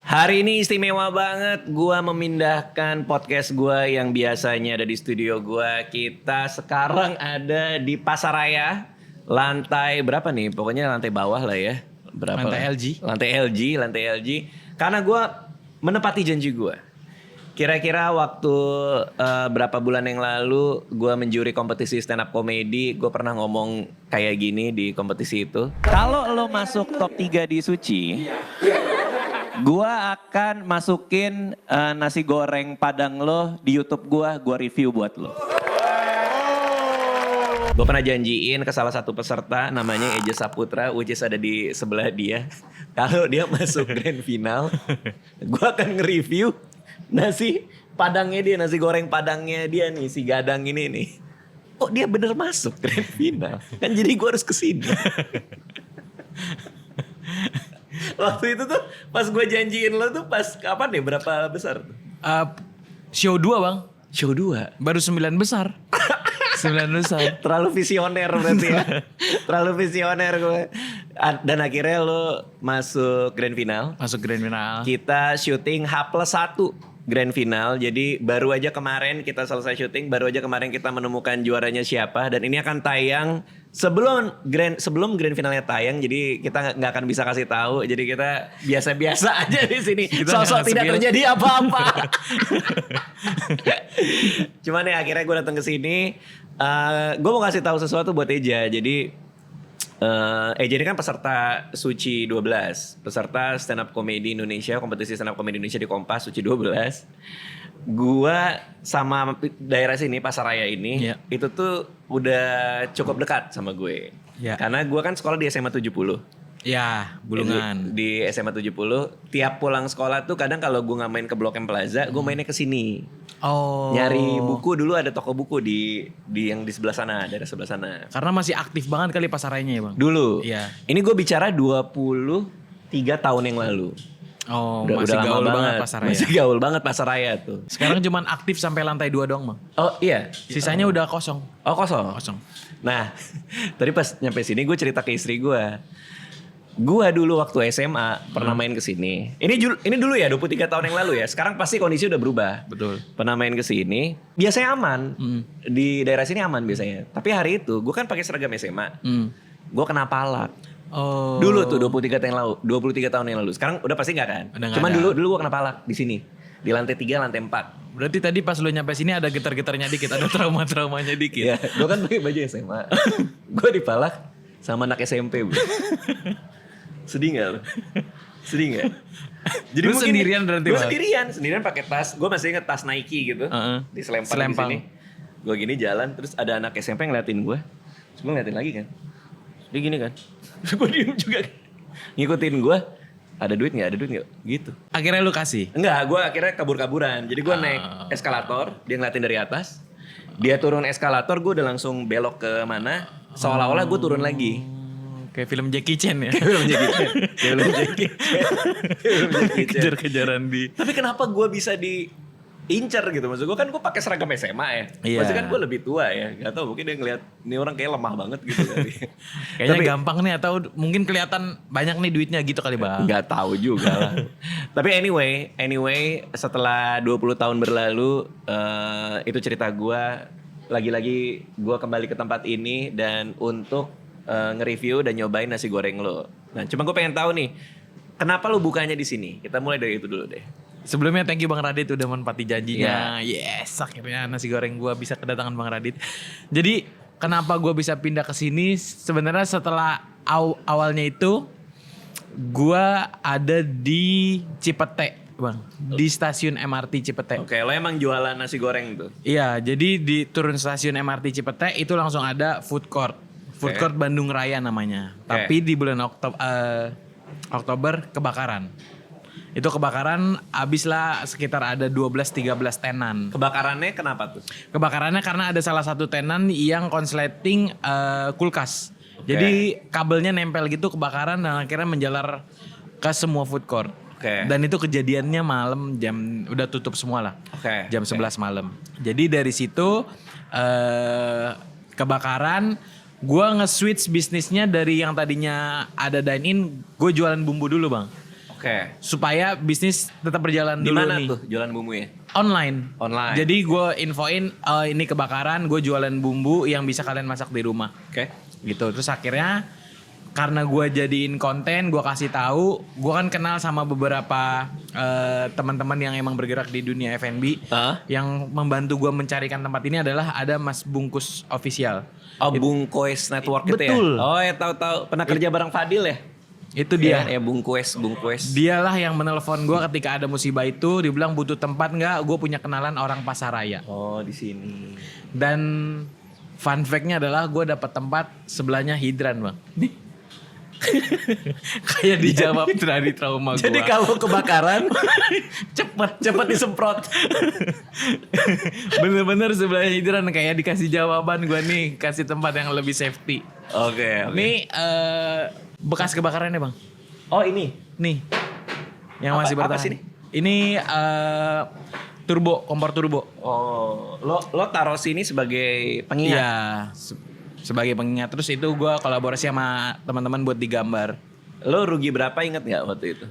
Hari ini istimewa banget, gua memindahkan podcast gua yang biasanya ada di studio gua. Kita sekarang ada di Pasaraya, lantai berapa nih? Pokoknya lantai bawah lah ya. Berapa? Lantai lah? LG. Lantai LG. Karena gua menepati janji gua. Kira-kira waktu berapa bulan yang lalu gue menjuri kompetisi stand up comedy, gue pernah ngomong kayak gini di kompetisi itu. Kalau lo masuk top 3 di Suci, gue akan masukin nasi goreng Padang lo di YouTube gue review buat lo. Gue pernah janjiin ke salah satu peserta namanya Eja Saputra, which is ada di sebelah dia. Kalau dia masuk grand final, gue akan nge-review nasi padangnya dia, nasi goreng padangnya dia nih, si Gadang ini nih. Kok dia bener masuk grand final? Kan jadi gue harus kesini. Waktu itu tuh pas gue janjiin lo tuh pas kapan nih, berapa besar? Show 2 bang. Show 2? Baru 9 besar. 9 besar. Terlalu visioner berarti ya. Terlalu visioner gue. Dan akhirnya lo masuk grand final. Masuk grand final. Kita syuting H+1 grand final. Jadi baru aja kemarin kita selesai syuting, baru aja kemarin kita menemukan juaranya siapa, dan ini akan tayang sebelum grand finalnya tayang. Jadi kita nggak akan bisa kasih tahu. Jadi kita biasa-biasa aja di sini. Sosok tidak terjadi apa-apa. Cuman ya akhirnya gue datang ke sini. Gue mau kasih tahu sesuatu buat Eja. Jadi Eja ini kan peserta Suci 12, peserta stand up comedy Indonesia, kompetisi stand up comedy Indonesia di Kompas Suci 12. Gua sama daerah sini Pasaraya ini, itu tuh udah cukup dekat sama gue. Karena gue kan sekolah di SMA 70. Ya, Bulungan. Di SMA 70, tiap pulang sekolah tuh kadang kalau gue nggak main ke Blok M Plaza, gue mainnya ke sini. Oh. Nyari buku, dulu ada toko buku di yang di sebelah sana, daerah sebelah sana. Karena masih aktif banget kali pasarayanya ya bang. Dulu. Iya. Ini gue bicara 23 tahun yang lalu. Oh, udah masih gaul lama banget Pasaraya. Masih gaul banget Pasaraya tuh. Sekarang cuman aktif sampai lantai 2 doang bang. Oh iya. Sisanya udah kosong. Oh kosong. Nah, tadi pas nyampe sini gue cerita ke istri gue. Gue dulu waktu SMA pernah main ke sini. Ini dulu ya 23 tahun yang lalu ya. Sekarang pasti kondisi udah berubah. Betul. Pernah main ke sini, biasanya aman. Di daerah sini aman biasanya. Tapi hari itu gue kan pakai seragam SMA. Gue kena palak. Oh. Dulu tuh 23 tahun yang lalu. Sekarang udah pasti enggak kan? Cuman dulu gue kena palak di sini. Di lantai 3, lantai 4. Berarti tadi pas lu nyampe sini ada getar-getarnya dikit, ada trauma-traumanya dikit. Iya, gue kan pakai baju SMA. Gue dipalak sama anak SMP, bro. Sedih gak lo? Sedih gak? Jadi lu sendirian berarti? Gue sendirian pakai tas. Gue masih inget tas Nike gitu. Diselempang di sini. Gue gini jalan, terus ada anak SMP ngeliatin gue. Terus gue ngeliatin lagi kan. Dia gini kan. Terus gue diem juga. Ngikutin gue. Ada duit gak? Gitu. Akhirnya lu kasih? Enggak, gue akhirnya kabur-kaburan. Jadi gue naik eskalator. Dia ngeliatin dari atas. Dia turun eskalator, gue udah langsung belok ke mana. Seolah-olah gue turun lagi. Kayak film Jackie Chan ya? Film Jackie Chan. Kejar-kejaran di... Tapi kenapa gue bisa diincar gitu? Maksud gue kan gue pakai seragam SMA ya. Iya. Pasti kan gue lebih tua ya. Gak tau, mungkin dia ngeliat ini orang kayak lemah banget gitu kali. Kayaknya gampang nih, atau mungkin kelihatan banyak nih duitnya gitu kali bang. Gak tahu juga lah. Tapi anyway setelah 20 tahun berlalu, itu cerita gue. Lagi-lagi gue kembali ke tempat ini dan untuk nge-review dan nyobain nasi goreng lo. Nah, cuma gue pengen tahu nih, kenapa lo bukanya di sini? Kita mulai dari itu dulu deh. Sebelumnya thank you Bang Radit udah menepati janjinya. Yes, akhirnya nasi goreng gue bisa kedatangan Bang Radit. Jadi kenapa gue bisa pindah ke sini? Sebenarnya setelah awalnya itu gue ada di Cipete, Bang, di stasiun MRT Cipete. Oke, lo emang jualan nasi goreng tuh? Iya, jadi di turun stasiun MRT Cipete itu langsung ada food court. Food court Bandung Raya namanya. Tapi di bulan Oktober kebakaran. Itu kebakaran habislah sekitar ada 12-13 tenan. Kebakarannya kenapa tuh? Kebakarannya karena ada salah satu tenan yang konsleting kulkas. Jadi kabelnya nempel gitu, kebakaran dan akhirnya menjalar ke semua food court. Dan itu kejadiannya malam, udah tutup semua lah. Jam 11 malam. Jadi dari situ kebakaran, gue nge-switch bisnisnya dari yang tadinya ada dine-in, gue jualan bumbu dulu bang. Oke. supaya bisnis tetap berjalan Di dulu mana nih. tuh jualan bumbunya? Online. Online. Jadi gue infoin ini kebakaran, gue jualan bumbu yang bisa kalian masak di rumah. Oke. Gitu. Terus akhirnya karena gue jadiin konten, gue kasih tahu, gue kan kenal sama beberapa teman-teman yang emang bergerak di dunia F&B. Hah? Yang membantu gue mencarikan tempat ini adalah ada Mas Bungkus Official. Oh, Bungkues Network gitu ya? Betul. Oh, ya tahu-tahu. Pernah kerja bareng Fadil ya? Itu dia. Ya, Bungkues. Dialah yang menelpon gue ketika ada musibah itu, dia bilang butuh tempat nggak? Gue punya kenalan orang Pasaraya. Oh, di sini. Dan fun fact-nya adalah gue dapat tempat sebelahnya hidran bang. Nih. Kayak dijawab dari trauma gue. Jadi kalau kebakaran cepet disemprot. Bener-bener sebelahnya hidran kayak dikasih jawaban gue nih, kasih tempat yang lebih safety. Oke. Nih bekas kebakarannya bang. Oh, ini. Nih yang Apa- masih apa bertahan. sih ini? Ini turbo, kompor turbo. Oh, lo taruh sini sebagai pengingat. Iya, sebagai pengingat. Terus itu gue kolaborasi sama teman-teman buat digambar. Lo rugi berapa inget nggak waktu itu?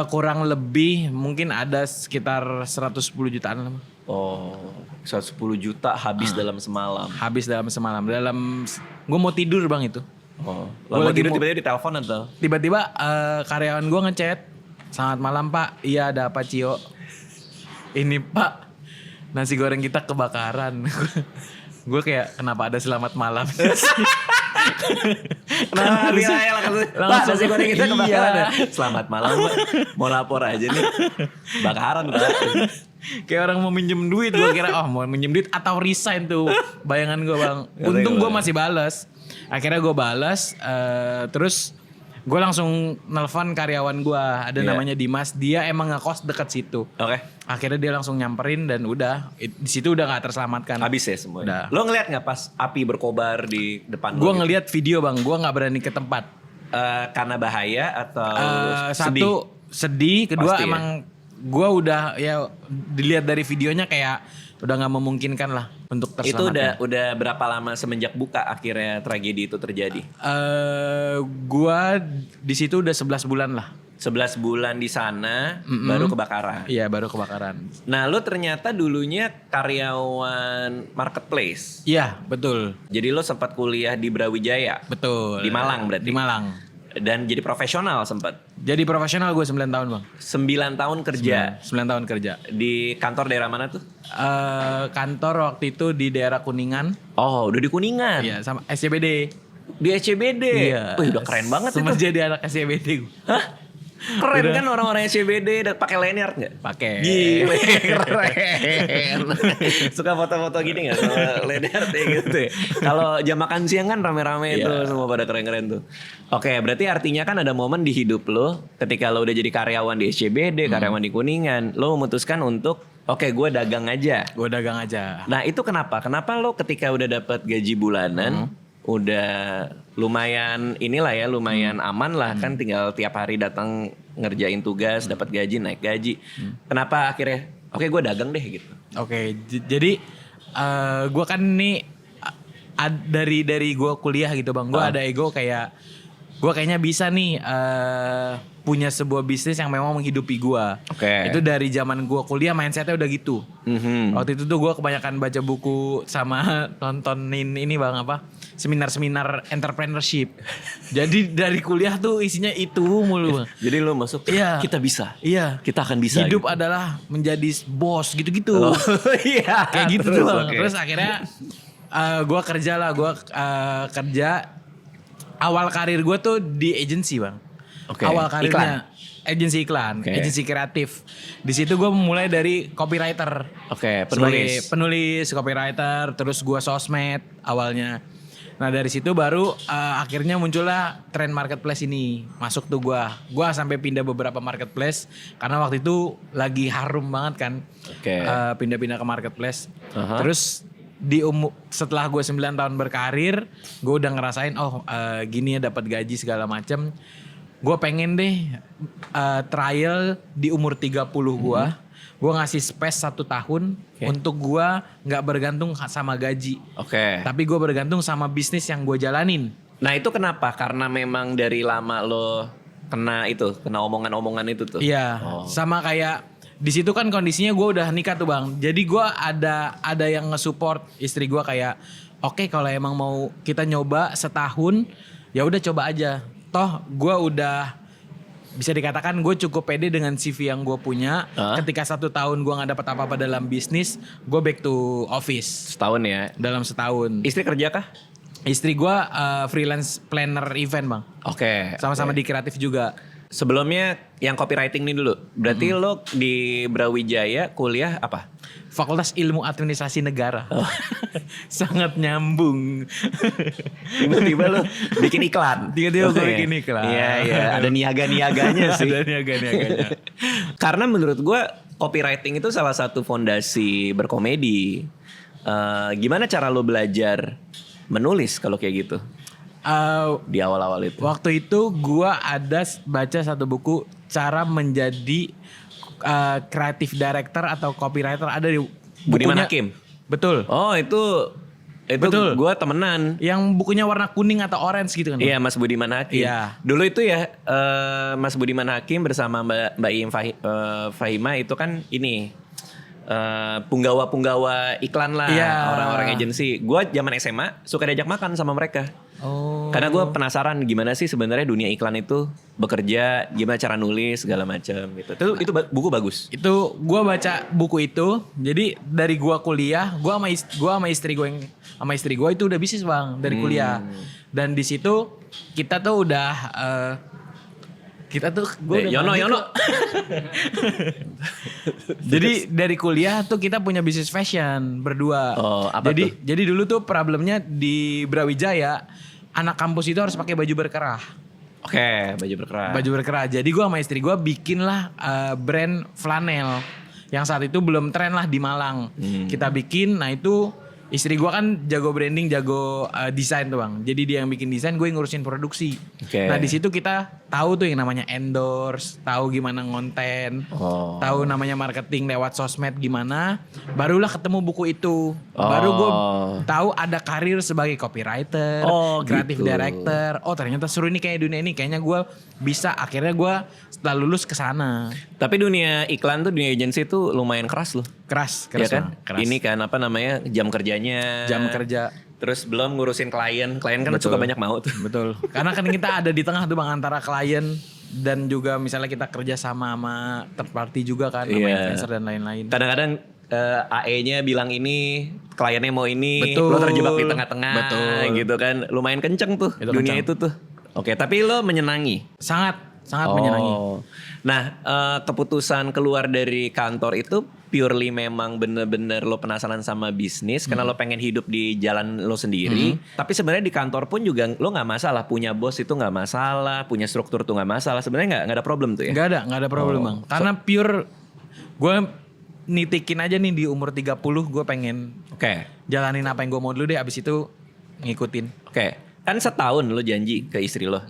Kurang lebih mungkin ada sekitar 110 jutaan lah. Oh, 110 juta habis dalam semalam. Habis dalam semalam. Gue mau tidur bang itu. Oh, Gua lo lagi tidur mau- tiba-tiba ditelepon atau? Tiba-tiba karyawan gue ngechat. Selamat malam pak. Iya ada apa Cio? Ini pak, nasi goreng kita kebakaran. Gue kayak kenapa ada selamat malam sih? Nah, Harusnya- ya, Pak, langsung- nasi goreng kita kebakaran Iya. ya? Selamat malam, Pak. Mau lapor aja nih. Bakaran, Pak. Kayak orang mau minjem duit. Gue kira mau minjem duit atau resign tuh. Bayangan gue bang. Untung gue masih balas. Akhirnya gue balas. Terus gue langsung nelpon karyawan gue. Ada Iya. namanya Dimas. Dia emang ngekos deket situ. Oke. Akhirnya dia langsung nyamperin dan udah. Di situ udah gak terselamatkan. Habis ya semuanya. Udah. Lo ngeliat nggak pas api berkobar di depan Gue lo? ngeliat video bang. Gue gak berani ke tempat. Karena bahaya atau Satu sedih. Kedua Pasti ya. emang gue udah ya dilihat dari videonya kayak udah gak memungkinkan lah untuk Itu terselamatkan. udah berapa lama semenjak buka akhirnya tragedi itu terjadi? Gua di situ udah 11 bulan lah. 11 bulan di sana baru kebakaran. Iya, baru kebakaran. Nah, lo ternyata dulunya karyawan marketplace. Iya, betul. Jadi lo sempat kuliah di Brawijaya. Betul. Di Malang berarti? Di Malang. Dan jadi profesional sempat. Jadi profesional gue 9 tahun, Bang. 9 tahun kerja 9 tahun kerja. di kantor daerah mana tuh? Kantor waktu itu di daerah Kuningan. Oh, udah di Kuningan. Iya, sama SCBD. Di SCBD. Wih, udah keren banget Sempat itu. jadi anak SCBD gue. Hah? Keren Udah. kan orang-orang SCBD pakai lanyard nggak? Pakai. Gile, keren. Suka foto-foto gini gak sama lanyard ya gitu ya? Kalau jam makan siang kan rame-rame itu Iya. semua pada keren-keren tuh. Oke, berarti artinya kan ada momen di hidup lo ketika lo udah jadi karyawan di SCBD, karyawan di Kuningan, lo memutuskan untuk oke, gue dagang aja. Gue dagang aja. Nah, itu kenapa? Kenapa lo ketika udah dapat gaji bulanan udah lumayan inilah ya, lumayan aman lah kan, tinggal tiap hari datang ngerjain tugas, dapat gaji, naik gaji. Kenapa akhirnya oke gue dagang deh gitu? Oke, jadi gue kan nih dari gue kuliah gitu bang, gue ada ego kayak gue kayaknya bisa nih punya sebuah bisnis yang memang menghidupi gue. Oke. Itu dari zaman gue kuliah mindsetnya udah gitu. Mhm. Waktu itu tuh gue kebanyakan baca buku sama nontonin ini bang apa seminar-seminar entrepreneurship. Jadi dari kuliah tuh isinya itu mulu bang. Jadi lo masuk, Iya. kita bisa. Iya. Kita akan bisa. Hidup gitu. adalah menjadi bos gitu-gitu. Oh, iya. Kayak gitu Terus, tuh bang. oke. Terus akhirnya gue kerja lah, gue kerja. Awal karir gue tuh di agency bang. Oke, Awal karirnya agency iklan, Oke. agency kreatif. Di situ gue mulai dari copywriter. Oke, Sebagai penulis. penulis, copywriter, terus gue sosmed awalnya. Nah dari situ baru akhirnya muncullah tren marketplace ini. Masuk tuh gue sampai pindah beberapa marketplace karena waktu itu lagi harum banget kan. Oke. Pindah-pindah ke marketplace. Aha. Terus setelah gue 9 tahun berkarir, gue udah ngerasain gini ya dapat gaji segala macem. Gue pengen deh trial di umur 30 gue. Gue ngasih space 1 tahun untuk gue nggak bergantung sama gaji. Oke. Tapi gue bergantung sama bisnis yang gue jalanin. Nah itu kenapa? Karena memang dari lama lo kena omongan-omongan itu tuh. Iya, sama kayak di situ kan kondisinya gue udah nikah tuh bang. Jadi gue ada yang nge-support istri gue kayak, oke, kalau emang mau kita nyoba setahun, ya udah coba aja. Toh gue udah bisa dikatakan gue cukup pede dengan CV yang gue punya. Ketika 1 tahun gue nggak dapat apa-apa dalam bisnis, gue back to office. Setahun ya. Dalam setahun. Istri kerja kah? Istri gue freelance planner event bang. Oke. Sama-sama di kreatif juga. Sebelumnya yang copywriting nih dulu. Berarti lo di Brawijaya kuliah apa? Fakultas Ilmu Administrasi Negara. Sangat nyambung. Tiba-tiba lo bikin iklan. Tiba-tiba gue bikin iklan. Iya. Ada niaga-niaganya sih. Ada niaga-niaganya. Karena menurut gue copywriting itu salah satu fondasi berkomedi. Gimana cara lo belajar menulis kalau kayak gitu? Di awal-awal itu. Waktu itu gue ada baca satu buku cara menjadi creative director atau copywriter, ada di Budiman bukunya. Hakim. Betul. Oh itu Betul. gue temenan. Yang bukunya warna kuning atau orange gitu kan? Iya, Mas Budiman Hakim. Iya. Dulu itu ya Mas Budiman Hakim bersama Mbak Iim Fahima itu kan ini punggawa-punggawa iklan lah, Iya. orang-orang agensi. Gue zaman SMA suka diajak makan sama mereka. Oh. Karena gue penasaran gimana sih sebenarnya dunia iklan itu bekerja, gimana cara nulis segala macam gitu. Itu buku bagus. Itu gue baca buku itu. Jadi dari gue kuliah, gue sama istri gue itu udah bisnis bang dari kuliah. Dan di situ kita tuh udah Yono. Jadi dari kuliah tuh kita punya bisnis fashion berdua. Oh, apa tuh? Jadi dulu tuh problemnya di Brawijaya, anak kampus itu harus pakai baju berkerah. Oke, baju berkerah. Baju berkerah. Jadi gue sama istri gue bikin lah brand flanel yang saat itu belum tren lah di Malang. Kita bikin, nah itu istri gue kan jago branding, jago desain tuh bang. Jadi dia yang bikin desain, gue yang ngurusin produksi. Oke. Nah di situ kita tahu tuh yang namanya endorse, tahu gimana ngonten, tahu namanya marketing lewat sosmed gimana. Barulah ketemu buku itu. Baru gue tahu ada karir sebagai copywriter, creative gitu. director. Oh ternyata seru nih kayak dunia ini. Kayaknya gue bisa. Akhirnya gue setelah lulus ke sana. Tapi dunia iklan tuh, dunia agensi tuh lumayan keras loh. Keras Ya kan? Bang. Keras. Ini kan apa namanya, jam kerjanya. Jam kerja. Terus belum ngurusin klien. Klien kan Betul. suka banyak mau tuh. Betul. Karena kan kita ada di tengah tuh bang antara klien dan juga misalnya kita kerja sama third party juga kan, sama influencer dan lain-lain. Kadang-kadang AE-nya bilang ini, kliennya mau ini, Betul. lo terjebak di tengah-tengah. Betul. Gitu kan. Lumayan kenceng tuh Itu dunia kenceng. itu tuh. Oke, tapi lo menyenangi. Sangat menyenangi. Nah, keputusan keluar dari kantor itu purely memang bener-bener lo penasaran sama bisnis karena lo pengen hidup di jalan lo sendiri. Tapi sebenarnya di kantor pun juga lo nggak masalah, punya bos itu nggak masalah, punya struktur tuh nggak masalah. Sebenarnya nggak ada problem tuh ya. Nggak ada problem bang. Karena pure gue nitikin aja nih di umur 30 gue pengen Oke. jalanin apa yang gue mau dulu deh, abis itu ngikutin. Oke. Kan setahun lo janji ke istri lo.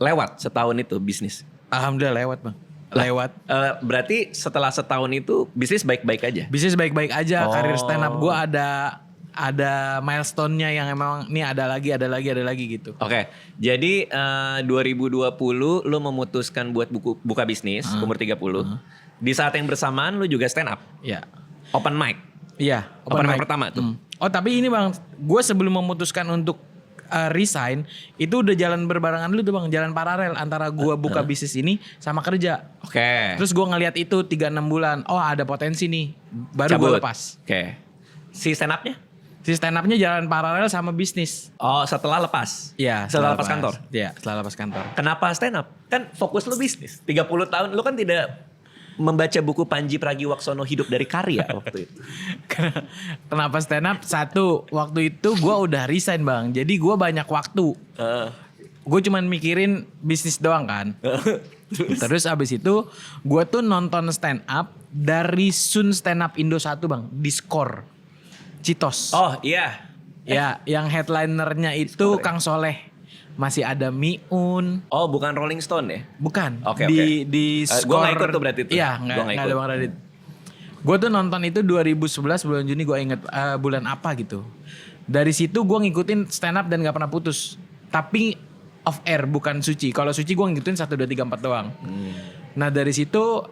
Lewat setahun itu bisnis. Alhamdulillah lewat bang. Lewat. Berarti setelah setahun itu bisnis baik-baik aja. Bisnis baik-baik aja, karir stand up gue ada milestone-nya yang emang nih ada lagi gitu. Oke, jadi 2020 lo memutuskan buat buka bisnis umur 30. Di saat yang bersamaan lo juga stand up. Iya. Open mic. Iya, Open mic mic. pertama tuh. Oh tapi ini bang, gue sebelum memutuskan untuk resign itu udah jalan berbarengan dulu tuh bang, jalan paralel antara gue buka bisnis ini sama kerja. Oke. Terus gue ngeliat itu 3-6 bulan, oh ada potensi nih, baru gue Cabut. lepas. Oke. Si stand up-nya? Si stand up-nya jalan paralel sama bisnis. Oh, setelah lepas? Iya. Setelah lepas kantor? Iya, setelah lepas kantor. Kenapa stand up? Kan fokus lo bisnis. 30 tahun lo kan tidak membaca buku Panji Pragiwaksono Hidup dari Karya waktu itu. Kenapa stand up? Satu, waktu itu gue udah resign bang, jadi gue banyak waktu. Gue cuman mikirin bisnis doang kan. Terus abis itu gue tuh nonton stand up dari Sun Stand Up Indo 1 bang, di Skor Citos. Oh iya. Ya, yang headlinernya itu Kang Soleh. Masih ada Miun. Oh bukan Rolling Stone ya? Bukan. Oke, di oke. Skor. Gua nggak ikut tuh berarti tuh. Iya, Gua nggak nggak ada ikut. Bang Radit. Gue tuh nonton itu 2011 bulan Juni, gue inget bulan apa gitu. Dari situ gue ngikutin stand up dan gak pernah putus. Tapi off air, bukan Suci. Kalau Suci gue ngikutin 1, 2, 3, 4 doang. Nah dari situ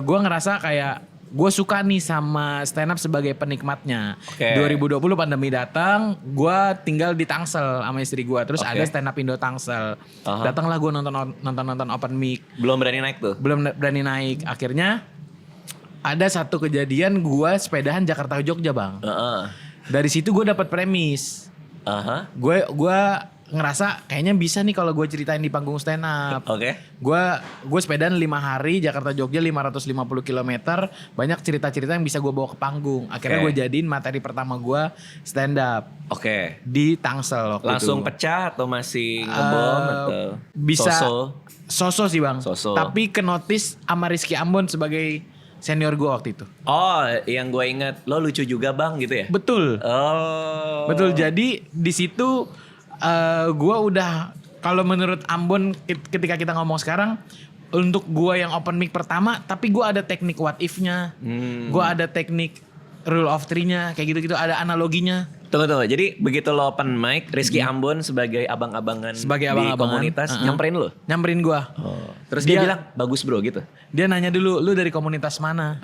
gue ngerasa kayak gue suka nih sama stand up sebagai penikmatnya. Oke. 2020 pandemi datang, gue tinggal di Tangsel sama istri gue. Terus Oke. ada stand up Indo Tangsel. Datanglah gue nonton open mic. Belum berani naik tuh. Belum berani naik. Akhirnya ada satu kejadian gue sepedahan Jakarta ke Jogja bang. Dari situ gue dapat premis. Gue ngerasa kayaknya bisa nih kalau gue ceritain di panggung stand up. Oke. Gue sepedaan 5 hari Jakarta Jogja 550 km. Banyak cerita-cerita yang bisa gue bawa ke panggung. Akhirnya gue jadiin materi pertama gue stand up. Oke. Di Tangsel waktu Langsung itu. pecah atau masih ngebom atau Bisa so-so? sih bang. So-so. Tapi ke notice sama Rizky Ambon sebagai senior gue waktu itu. Oh, yang gue inget lo lucu juga bang gitu ya? Betul. Oh. Betul. Jadi di situ gue udah, kalau menurut Ambon ketika kita ngomong sekarang, untuk gue yang open mic pertama, tapi gue ada teknik what if-nya, gue ada teknik rule of three-nya, kayak gitu-gitu, ada analoginya. Tunggu. Jadi begitu lo open mic, Rizky Ambon sebagai abang-abangan Sebagai di abang-abangan, komunitas nyamperin lo? Nyamperin gue. Terus dia bilang bagus bro gitu? Dia nanya dulu, lu dari komunitas mana?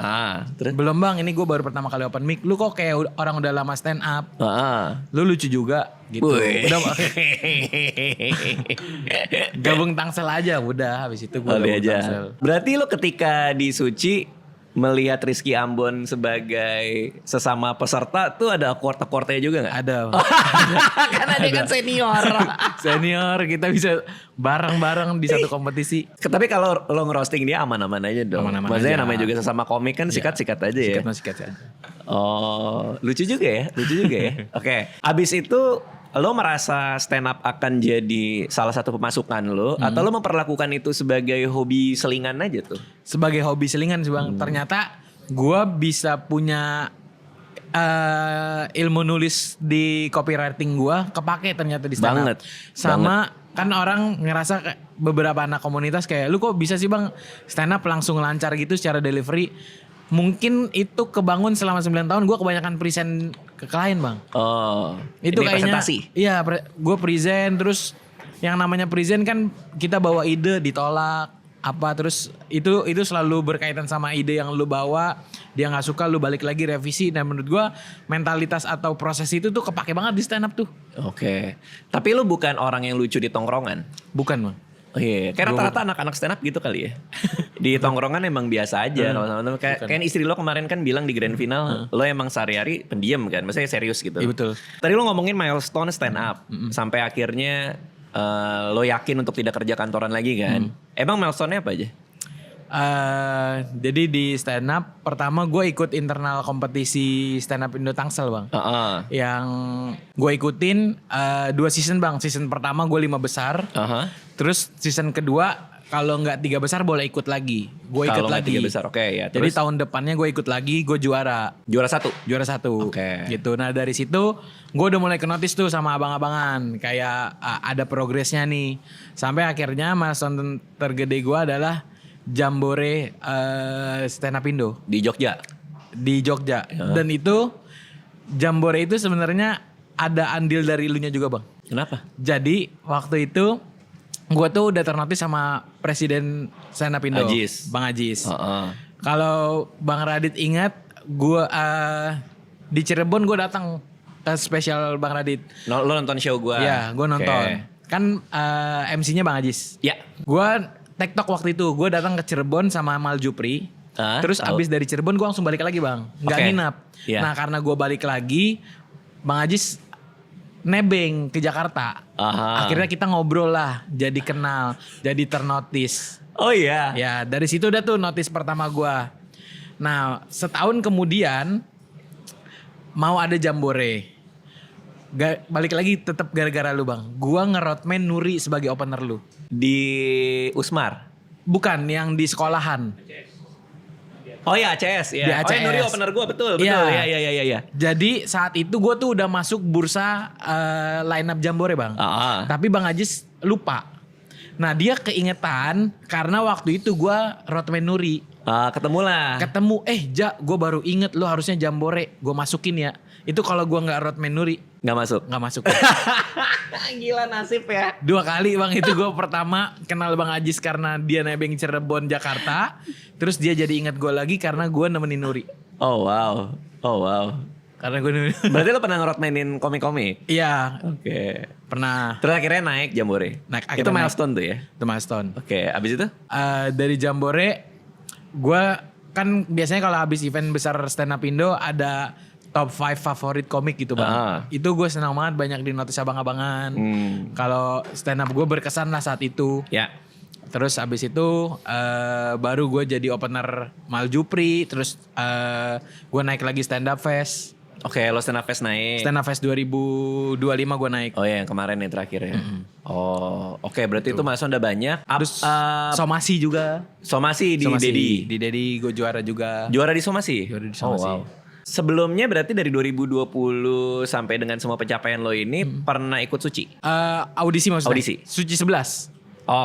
Terus? Belum bang, ini gue baru pertama kali open mic. Lu kok kayak orang udah lama stand up? Lu lucu juga gitu. Udah gabung Tangsel aja, udah habis itu gue gabung Tangsel. Berarti lo ketika di Suci melihat Rizky Ambon sebagai sesama peserta tuh ada awkward-awkwardnya juga gak? Ada. Karena dia kan senior. Senior, kita bisa bareng-bareng di satu kompetisi. Tapi kalau lo ngerosting dia aman-aman aja dong. Aman-aman Maksudnya aja. namanya juga sesama komik kan sikat-sikat aja ya. Sikat aja. Oh, lucu juga ya. Oke. Abis itu lo merasa stand up akan jadi salah satu pemasukan lo atau lo memperlakukan itu sebagai hobi selingan aja tuh? Sebagai hobi selingan sih bang. Ternyata gue bisa punya ilmu nulis di copywriting gue kepake ternyata di stand up. Banget. Sama kan orang ngerasa kayak beberapa anak komunitas kayak, lu kok bisa sih bang stand up langsung lancar gitu secara delivery. Mungkin itu kebangun selama 9 tahun gue kebanyakan present ke klien bang. Oh, Itu ini kayaknya presentasi? Iya, gue present, terus yang namanya present kan kita bawa ide ditolak apa, terus itu selalu berkaitan sama ide yang lu bawa, dia nggak suka lu balik lagi revisi. Dan menurut gue mentalitas atau proses itu tuh kepake banget di stand up tuh. Oke. Tapi lu bukan orang yang lucu di tongkrongan? Bukan bang. Oh iya, kayak rata-rata anak-anak stand up gitu kali ya. Di tongkrongan emang biasa aja. Kayak istri lo kemarin kan bilang di grand final, lo emang sehari-hari pendiam kan, maksudnya serius gitu. Iya betul. Tadi lo ngomongin milestone stand up, sampai akhirnya lo yakin untuk tidak kerja kantoran lagi kan. Emang milestone-nya apa aja? Jadi di stand up pertama gue ikut internal kompetisi stand up Indo Tangsel bang. Yang gue ikutin 2 season bang. Season pertama gue 5 besar. Terus season kedua kalau nggak 3 besar boleh ikut lagi. Gue ikut Kalau nggak lagi. 3 besar, oke ya. Jadi Terus tahun depannya gue ikut lagi, gue juara. juara 1? Juara 1. Oke. Gitu. Nah dari situ gue udah mulai ke notice tuh sama abang-abangan. Kayak ada progresnya nih. Sampai akhirnya milestone tergede gue adalah Jambore stand up Indo. Di Jogja? Di Jogja. Dan itu Jambore itu sebenarnya ada andil dari ilunya juga bang. Kenapa? Jadi waktu itu gue tuh udah ternotis sama Presiden stand up Indo, Ajis. Bang Ajis. Kalau Bang Radit ingat, gue di Cirebon gue datang ke spesial Bang Radit. Lo nonton show gue? Iya, gue nonton. Kan MC-nya Bang Ajis. Ya. Gue TikTok waktu itu, gue datang ke Cirebon sama Mal Jupri. Terus abis dari Cirebon gue langsung balik lagi bang, nggak nginap. Nah karena gue balik lagi, Bang Ajis nebeng ke Jakarta. Akhirnya kita ngobrol lah, jadi kenal, jadi ternotis. Oh iya? Ya dari situ udah tuh notis pertama gue. Nah setahun kemudian mau ada Jambore. Balik lagi tetap gara-gara lu bang. Gue nge-roadman Nuri sebagai opener lu. Di Usmar? Bukan, yang di sekolahan. Oh iya ACS ya. Di ACS. Oh ya Nuri opener gue betul. Iya. Jadi saat itu gue tuh udah masuk bursa line up Jambore bang. Tapi Bang Ajis lupa. Nah dia keingetan karena waktu itu gue roadman Nuri. Ketemu lah. Ketemu, gue baru inget lo harusnya Jambore, gue masukin ya. Itu kalau gue nggak Rodman Nuri, Nggak masuk. nggak masuk. Gila nasib ya. 2 kali bang, itu gue pertama kenal Bang Ajis karena dia nebeng Cirebon Jakarta. Terus dia jadi ingat gue lagi karena gue nemenin Nuri. Oh wow. Karena gue nemenin. Berarti lo pernah ngerotmainin komik-komik? Iya, Oke. pernah. Terus akhirnya naik Jambore. Naik, Itu akhirnya milestone tuh ya? Itu milestone. Oke, abis itu? Dari Jambore, gue kan biasanya kalau habis event besar stand up Indo ada top 5 favorit komik gitu bang. Itu gue senang banget, banyak di notis abang-abangan. Kalau stand up gue berkesan lah saat itu. Ya. Terus abis itu baru gue jadi opener Maljupri. Terus gue naik lagi stand up fest. Oke, lo stand up fest naik. Stand up fest 2025 gue naik. Oh ya, yang kemarin yang terakhir ya. Oh, oke, berarti itu milestone udah banyak. Terus Somasi juga. Somasi di Somasi. Dedi. Di Dedi gue juara juga. Juara di Somasi? Juara di Somasi. Oh, wow. Sebelumnya berarti dari 2020 sampai dengan semua pencapaian lo ini pernah ikut Suci? Audisi maksudnya? Audisi. Suci 11.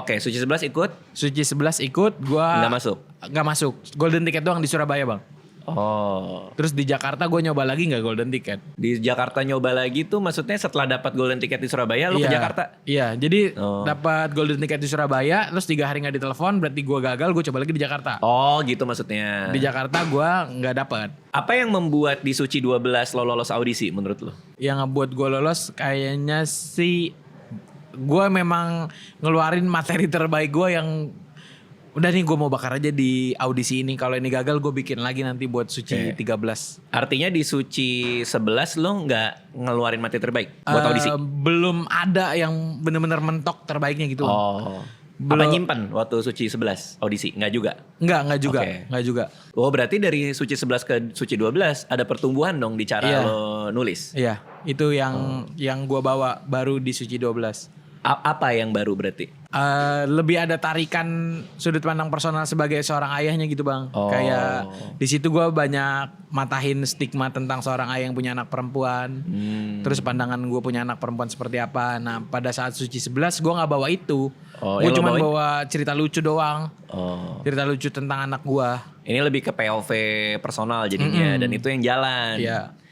Oke, Suci 11 ikut? Suci 11 ikut, gue Nggak masuk? Nggak masuk. Golden ticket doang di Surabaya bang. Oh. Terus di Jakarta gue nyoba lagi nggak golden ticket. Di Jakarta nyoba lagi tuh maksudnya setelah dapat golden ticket di Surabaya lo ke Jakarta? Iya, jadi dapat golden ticket di Surabaya, terus 3 hari nggak ditelepon, berarti gue gagal, gue coba lagi di Jakarta. Oh gitu maksudnya. Di Jakarta gue nggak dapet. Apa yang membuat di Suci 12 lo lolos audisi menurut lo? Yang ngebuat gue lolos kayaknya sih gue memang ngeluarin materi terbaik gue yang udah nih gue mau bakar aja di audisi ini. Kalau ini gagal gue bikin lagi nanti buat Suci 13. Artinya di Suci 11 lo nggak ngeluarin materi terbaik buat audisi? Belum ada yang bener-bener mentok terbaiknya gitu. Oh. Apa nyimpen waktu Suci 11 audisi? Nggak juga? Nggak juga. Oke. Nggak juga. Oh berarti dari Suci 11 ke Suci 12 ada pertumbuhan dong di cara lo nulis? Iya, itu yang gue bawa baru di Suci 12. Apa yang baru berarti? Lebih ada tarikan sudut pandang personal sebagai seorang ayahnya gitu bang. Kayak di situ gue banyak matahin stigma tentang seorang ayah yang punya anak perempuan. Terus pandangan gue punya anak perempuan seperti apa. Nah pada saat Suci 11 gue nggak bawa itu. Gue cuma bawa cerita lucu doang. Cerita lucu tentang anak gue. Ini lebih ke POV personal jadinya dan itu yang jalan. Iya.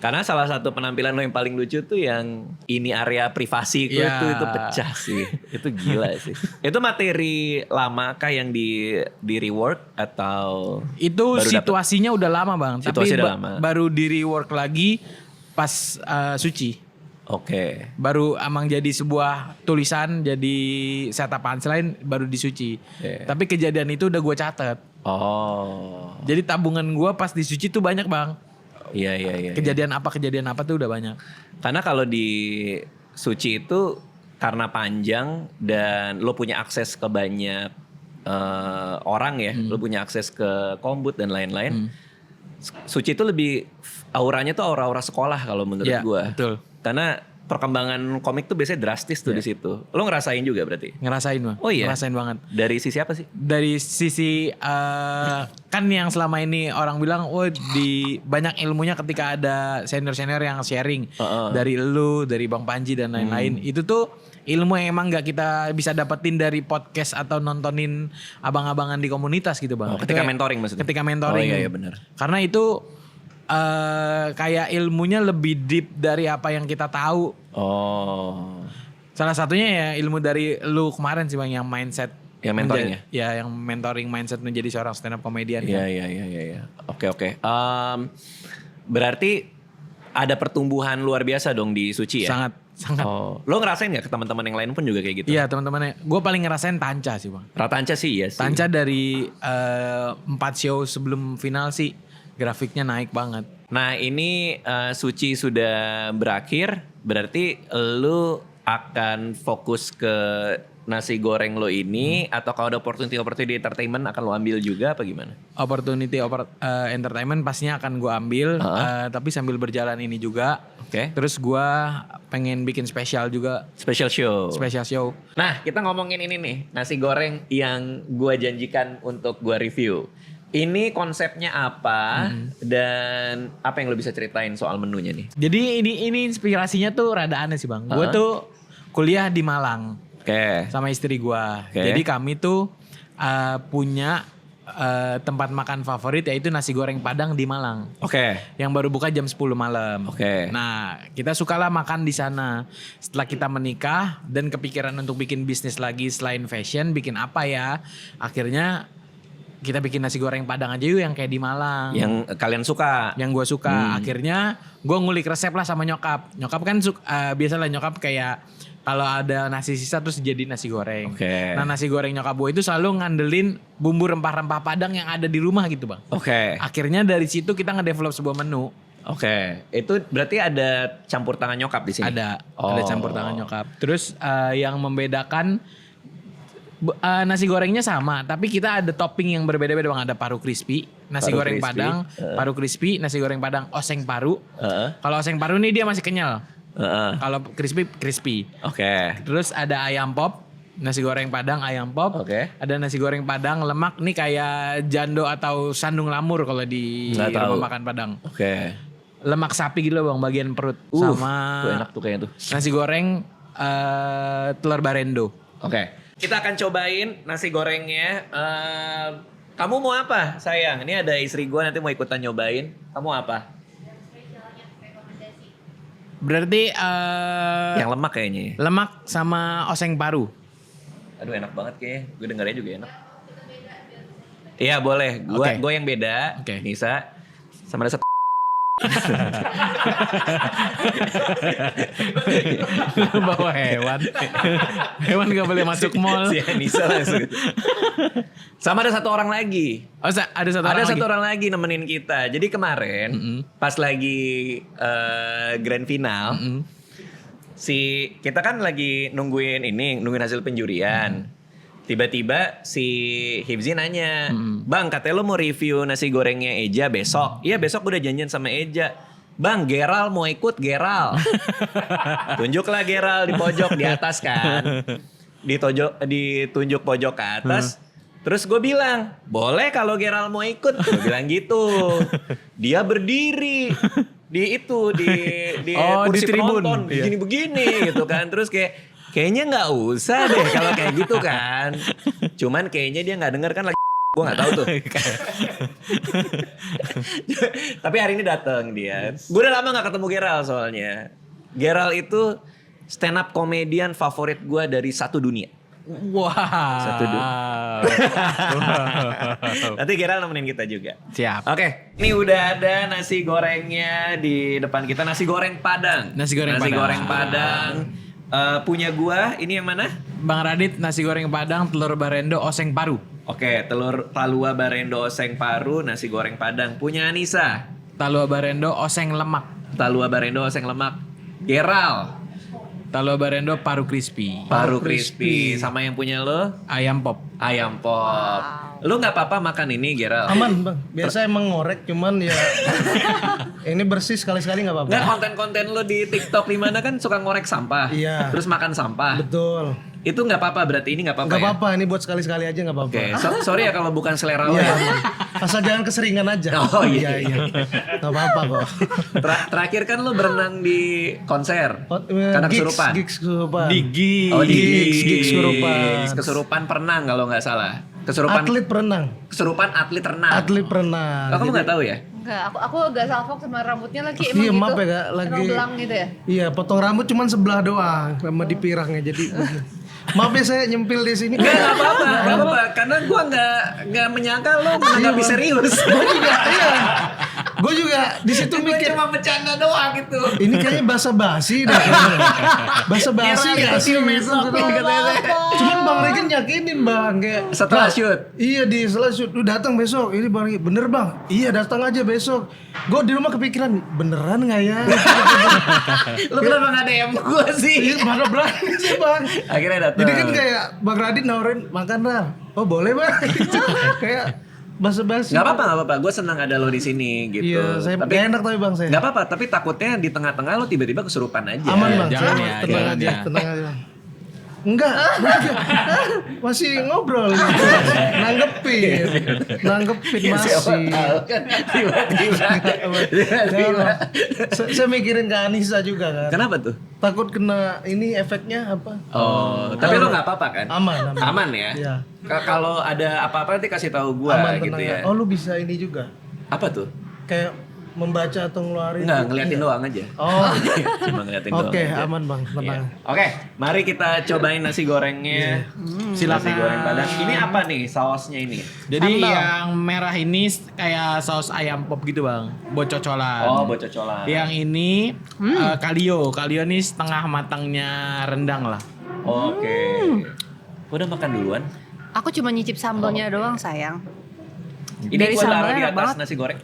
Karena salah satu penampilan lo yang paling lucu tuh yang ini area privasi itu pecah sih. Itu gila sih. Itu materi lama kah yang di rework atau itu situasinya udah lama bang. Situasi tapi udah lama. Baru di rework lagi pas Suci. Oke. Baru emang jadi sebuah tulisan, jadi setup punchline baru di Suci. Tapi kejadian itu udah gue catat. Oh. Jadi tabungan gue pas di Suci tuh banyak bang. Iya. Kejadian apa tuh udah banyak. Karena kalau di Suci itu karena panjang dan lo punya akses ke banyak orang ya, lo punya akses ke kombut dan lain-lain. Suci itu lebih auranya tuh aura-aura sekolah kalau menurut gue. Betul. Karena perkembangan komik tuh biasanya drastis tuh di situ. Lo ngerasain juga berarti? Ngerasain bang. Oh iya. Ngerasain banget. Dari sisi apa sih? Dari sisi kan yang selama ini orang bilang, di banyak ilmunya ketika ada senior-senior yang sharing dari lu, dari Bang Panji dan lain-lain. Itu tuh ilmu yang emang nggak kita bisa dapetin dari podcast atau nontonin abang-abangan di komunitas gitu bang. Ketika mentoring maksudnya? Ketika mentoring. Oh iya benar. Karena itu kayak ilmunya lebih deep dari apa yang kita tahu. Oh. Salah satunya ya ilmu dari lu kemarin sih bang, yang mindset. Yang mentoring ya? Ya yang mentoring mindset menjadi seorang stand up comedian. Iya. Oke. Berarti ada pertumbuhan luar biasa dong di Suci ya? Sangat. Oh. Lo ngerasain gak ke teman-teman yang lain pun juga kayak gitu? Iya teman-temannya. Gue paling ngerasain Tanca sih bang. Tanca sih iya sih. Tanca dari 4 show sebelum final sih grafiknya naik banget. Nah ini Suci sudah berakhir, berarti lu akan fokus ke nasi goreng lo ini atau kalau ada opportunity entertainment akan lo ambil juga apa gimana? Opportunity entertainment pastinya akan gue ambil, tapi sambil berjalan ini juga. Oke. Terus gue pengen bikin spesial juga. Special show. Nah kita ngomongin ini nih, nasi goreng yang gue janjikan untuk gue review. Ini konsepnya apa dan apa yang lo bisa ceritain soal menunya nih? Jadi ini inspirasinya tuh rada aneh sih bang. Gue tuh kuliah di Malang sama istri gue. Jadi kami tuh punya tempat makan favorit yaitu nasi goreng Padang di Malang. Oke. Yang baru buka jam 10 malam. Oke. Nah, kita sukalah makan di sana. Setelah kita menikah dan kepikiran untuk bikin bisnis lagi selain fashion, bikin apa ya? Akhirnya kita bikin nasi goreng Padang aja yuk yang kayak di Malang. Yang kalian suka. Yang gue suka. Akhirnya gue ngulik resep lah sama nyokap. Nyokap kan biasalah nyokap kayak kalau ada nasi sisa terus jadi nasi goreng. Oke. Nah nasi goreng nyokap gue itu selalu ngandelin bumbu rempah-rempah Padang yang ada di rumah gitu bang. Oke. Akhirnya dari situ kita ngedevelop sebuah menu. Oke. Itu berarti ada campur tangan nyokap di sini? Ada Oh. campur tangan nyokap. Terus yang membedakan nasi gorengnya sama, tapi kita ada topping yang berbeda-beda bang. Ada paru crispy, nasi Paru goreng crispy. Padang, paru crispy, nasi goreng Padang, oseng paru. Heeh. Kalau oseng paru nih dia masih kenyal. Heeh. Kalau crispy. Oke. Terus ada ayam pop, nasi goreng Padang ayam pop. Oke. Ada nasi goreng Padang lemak nih kayak jando atau sandung lamur kalau di Nggak tahu. rumah makan Padang. Oke. Lemak sapi gitu loh bang, bagian perut. Sama Tuh enak tuh kayaknya tuh. nasi goreng telur barendo. Oke. Kita akan cobain nasi gorengnya. Kamu mau apa sayang? Ini ada istri gue nanti mau ikutan nyobain. Kamu apa? Berarti Yang lemak kayaknya. lemak sama oseng paru. Aduh enak banget kayaknya. Gue dengarnya juga enak. Iya boleh. Oke. Gue yang beda. Oke. Nisa. Sama ada satu. Bawa hewan. Hewan gak boleh masuk mall. Si Nisa langsung. Sama ada satu orang lagi. Oh, ada satu Ada orang satu lagi. orang lagi nemenin kita. Jadi kemarin pas lagi grand final, kita kan lagi nungguin hasil penjurian. Tiba-tiba si Hifzi nanya, Bang katanya lo mau review nasi gorengnya Eja besok. Iya besok udah janjian sama Eja. Bang Geral mau ikut Geral. Tunjuklah Geral di pojok di atas kan. Ditunjuk pojok ke atas. Terus gue bilang, boleh kalau Geral mau ikut. Gue bilang gitu. Dia berdiri di kursi tribun. penonton Iya. begini-begini gitu kan. Terus kayaknya nggak usah deh kalau kayak gitu kan. Cuman kayaknya dia nggak denger kan lagi. Gue nggak tahu tuh. Tapi hari ini datang dia. Gue udah lama nggak ketemu Geral soalnya. Geral itu stand up komedian favorit gue dari satu dunia. Wah. Satu dua. Nanti Geral nemenin kita juga. Siap. Oke, ini udah ada nasi gorengnya di depan kita. Nasi goreng Padang. Nasi goreng Padang. Goreng Padang. Punya gua, ini yang mana? Bang Radit nasi goreng Padang, telur barendo, oseng paru. Oke, telur talua barendo oseng paru, nasi goreng Padang. Punya Anissa. Talua barendo, oseng lemak. Talua barendo oseng lemak. Geral. Talua barendo, paru crispy. Paru crispy. Sama yang punya lo? Ayam pop. Ayam pop. Lu nggak apa-apa makan ini, Geral? Aman bang, biasa emang ngorek cuman ya ini bersih sekali-sekali nggak apa-apa. Nggak, konten-konten lo di TikTok di mana kan suka ngorek sampah. Iya. Terus makan sampah. Betul. Itu nggak apa-apa, berarti ini nggak apa-apa Nggak ya? apa-apa, ini buat sekali-sekali aja nggak apa-apa. Oke, sorry ya kalau bukan selera lo Iya, ya. aman. Asal jangan keseringan aja. Oh, iya. Nggak apa-apa kok. Terakhir kan lo berenang di konser. Karena kesurupan. Gigs kesurupan. Digi. Oh, di Gigs kesurupan. Kesurupan perenang kalau nggak salah. Kesurupan atlet renang. Atlet renang. Oh, kamu nggak tahu ya? Enggak, aku agak salfok sama rambutnya lagi emang Iya, gitu. maaf ya Kak, lagi Emang belang gitu ya? Iya, potong rambut cuman sebelah doang sama di pirangnya jadi. Maaf ya saya nyempil di sini. Nggak apa-apa, nggak apa-apa. Karena gua nggak menyangka lo menanggapi serius. Gue juga, iya. Gue juga di situ Gue mikir cuma bercanda doang gitu. ini kayaknya basa-basi dah. Basa-basi Geral gak sih besok gitu. nih katanya. Cuman Bang Regen yakinin Bang kayak Setelah "Bang, shoot?" Iya setelah shoot. Lu datang besok. Ini Bang Regen, bener Bang. Iya datang aja besok. Gue di rumah kepikiran beneran nggak ya? Lo kenapa nggak DM gue sih? Iya mana berani sih Bang. Akhirnya datang. Jadi kan kayak Bang Radit nawarin makan lah. Oh boleh Bang. Kayak basa-basi. Nggak apa-apa. Gue senang ada lo di sini gitu. Iya, saya tapi gak enak tapi Bang saya. nggak apa-apa. Tapi takutnya di tengah-tengah lo tiba-tiba kesurupan aja. Aman Bang, jangan saya ya, tenang jangan aja, ya. tenang aja Bang. Enggak, masih ngobrol gitu. Nanggepin masih. Tiba-tiba. Saya mikirin ke Anissa juga kan. Kenapa tuh? Takut kena ini efeknya apa? Oh, tapi lo nggak apa-apa kan? Aman. Aman ya? Iya. Kalau ada apa-apa nanti kasih tahu gua Aman gitu tenang. ya. Oh lu bisa ini juga. Apa tuh? Kayak membaca atau ngeluarin. Enggak, ngeliatin doang aja. Oh. Cuma ngeliatin doang. Oke, aja. aman Bang, tenang. Iya. Oke, mari kita cobain nasi gorengnya. Silakan. Nasi goreng Padang. Ini apa nih sausnya ini? Jadi Sambal. yang merah ini kayak saus ayam pop gitu bang, buat cocolan. Oh, buat cocolan. Yang ini kalio ini setengah matangnya rendang lah. Oke. Gua udah makan duluan. Aku cuma nyicip sambalnya doang sayang. Ini Dari gua taruh sambalnya di enak atas banget. nasi goreng.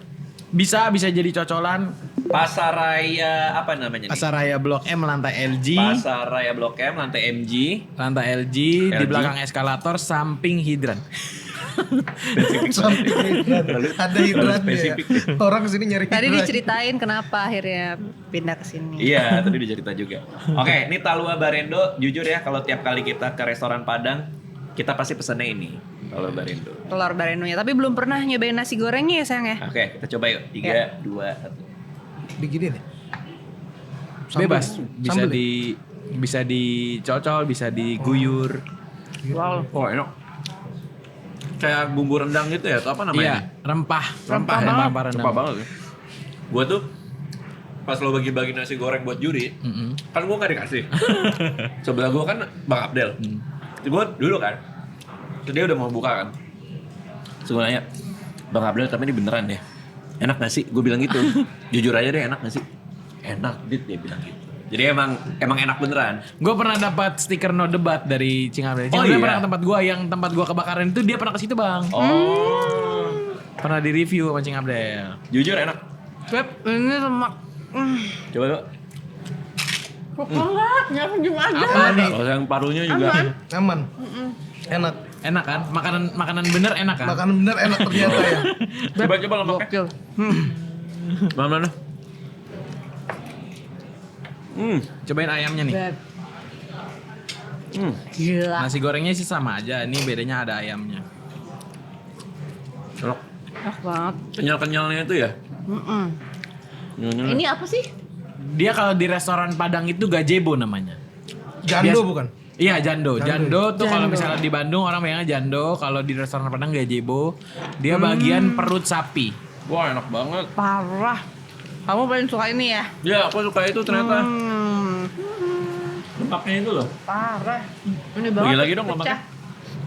Bisa jadi cocolan. Pasaraya apa namanya nih? Pasaraya Blok M lantai LG. Pasaraya Blok M lantai MG. Lantai LG, di LG. belakang eskalator samping hidran. Sampai hidran. Ada hidran ya. spesifik. Orang kesini nyari Tadi hidran. diceritain kenapa akhirnya pindah ke sini. Iya, tadi dicerita juga. Oke, ini Talua Barendo. Jujur ya, kalau tiap kali kita ke restoran Padang, kita pasti pesennya ini, Talua Barendo. Telur barenonya, tapi belum pernah nyobain nasi gorengnya ya sayang ya. Oke, kita coba yuk. 3, 2, 1. Begini nih. Bebas, bisa Sambel ya? bisa dicocol, bisa diguyur. Wow. Oh, enak. Kayak bumbu rendang gitu ya, atau apa namanya? Iya, rempah Rempah rendang. Cepat banget ya. Gua tuh pas lo bagi-bagi nasi goreng buat juri, kan gua nggak dikasih. Sebelah gua kan Bang Abdel. Gua dulu kan, terus dia udah mau buka kan. Terus gua nanya, Bang Abdel tapi ini beneran ya? Enak gak sih? Gue bilang gitu. Jujur aja deh, enak gak sih? Enak, Dit, dia bilang gitu. Jadi emang enak beneran. Gue pernah dapat stiker no debat dari Cing Abdel. Cing Oh, Abdel iya? pernah ke tempat gue, yang tempat gue kebakaran itu dia pernah ke situ bang. Oh, Pernah di review sama Cing Abdel. jujur enak. Beb, ini lemak. Coba yuk. Enggak, nyapa gimana? Apa nih? Kalau yang parunya juga. Aman. Enak. Enak kan? Makanan bener enak kan? Makanan bener enak ternyata ya. Coba lemaknya. Gokil. Mana? Cobain ayamnya nih. Beb. Gila. Nasi gorengnya sih sama aja. Ini bedanya ada ayamnya. Enak. Enak banget. Kenyal-kenyalnya itu ya. Kenyal-kenyalnya. Ini apa sih? Dia kalau di restoran Padang itu gazebo namanya. Jando Bias- bukan? Iya Jando. Jando tuh kalau Jando. misalnya di Bandung orang bilangnya Jando. Kalau di restoran Padang gazebo. Dia bagian perut sapi. Wah, enak banget. Parah. Kamu paling suka ini ya? Ya, aku suka itu ternyata. Lemaknya itu loh. Parah. Ini Bagi banget. lagi dong pecah. lemaknya.